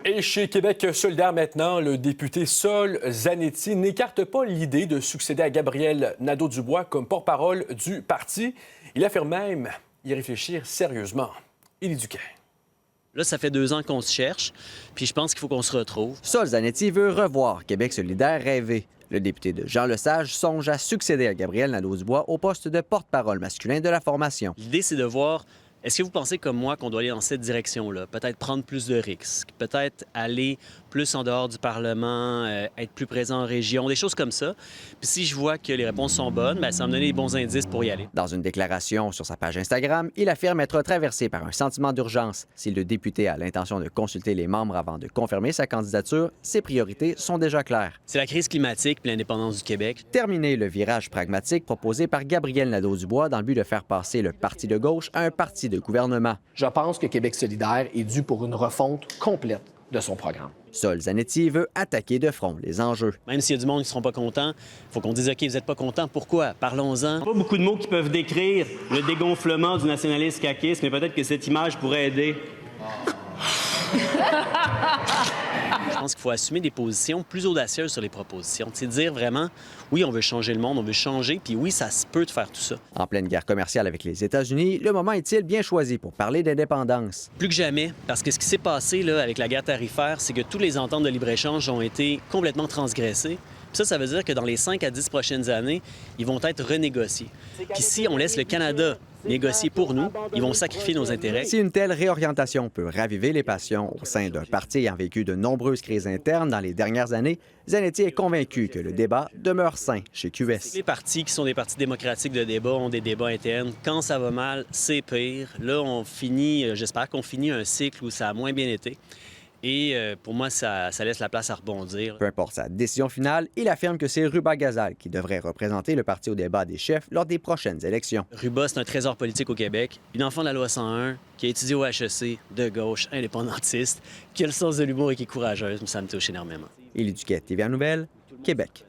Et chez Québec solidaire maintenant, le député Sol Zanetti n'écarte pas l'idée de succéder à Gabriel Nadeau-Dubois comme porte-parole du parti. Il affirme même y réfléchir sérieusement. Élie Duquet. Là, ça fait 2 ans qu'on se cherche, puis je pense qu'il faut qu'on se retrouve. Sol Zanetti veut revoir Québec solidaire rêver. Le député de Jean Lesage songe à succéder à Gabriel Nadeau-Dubois au poste de porte-parole masculin de la formation. L'idée, c'est de voir, est-ce que vous pensez comme moi qu'on doit aller dans cette direction-là? Peut-être prendre plus de risques, peut-être aller plus en dehors du Parlement, être plus présent en région, des choses comme ça. Puis si je vois que les réponses sont bonnes, bien, ça va me donner les bons indices pour y aller. Dans une déclaration sur sa page Instagram, il affirme être traversé par un sentiment d'urgence. Si le député a l'intention de consulter les membres avant de confirmer sa candidature, ses priorités sont déjà claires. C'est la crise climatique puis l'indépendance du Québec. Terminer le virage pragmatique proposé par Gabriel Nadeau-Dubois dans le but de faire passer le parti de gauche à un parti de gouvernement. Je pense que Québec solidaire est dû pour une refonte complète de son programme. Sol Zanetti veut attaquer de front les enjeux. Même s'il y a du monde qui ne seront pas contents, il faut qu'on dise « OK, vous n'êtes pas contents, pourquoi? Parlons-en. » Pas beaucoup de mots qui peuvent décrire le dégonflement du nationalisme caquiste, mais peut-être que cette image pourrait aider. Je pense qu'il faut assumer des positions plus audacieuses sur les propositions. C'est dire vraiment, oui, on veut changer le monde, on veut changer, puis oui, ça se peut de faire tout ça. En pleine guerre commerciale avec les États-Unis, le moment est-il bien choisi pour parler d'indépendance? Plus que jamais, parce que ce qui s'est passé là, avec la guerre tarifaire, c'est que toutes les ententes de libre-échange ont été complètement transgressées. Puis ça veut dire que dans les 5 à 10 prochaines années, ils vont être renégociés. Puis si on laisse le Canada négocier pour nous, ils vont sacrifier nos intérêts. Si une telle réorientation peut raviver les passions au sein d'un parti ayant vécu de nombreuses crises internes dans les dernières années, Zanetti est convaincu que le débat demeure sain chez QS. Les partis qui sont des partis démocratiques de débat ont des débats internes. Quand ça va mal, c'est pire. Là, on finit, j'espère qu'on finit un cycle où ça a moins bien été. Et pour moi, ça laisse la place à rebondir. Peu importe sa décision finale, il affirme que c'est Ruba Gazal qui devrait représenter le parti au débat des chefs lors des prochaines élections. Ruba, c'est un trésor politique au Québec. Une enfant de la loi 101 qui a étudié au HEC, de gauche, indépendantiste, qui a le sens de l'humour et qui est courageuse. Ça me touche énormément. Élie Duquet, TVA Nouvelles, Québec.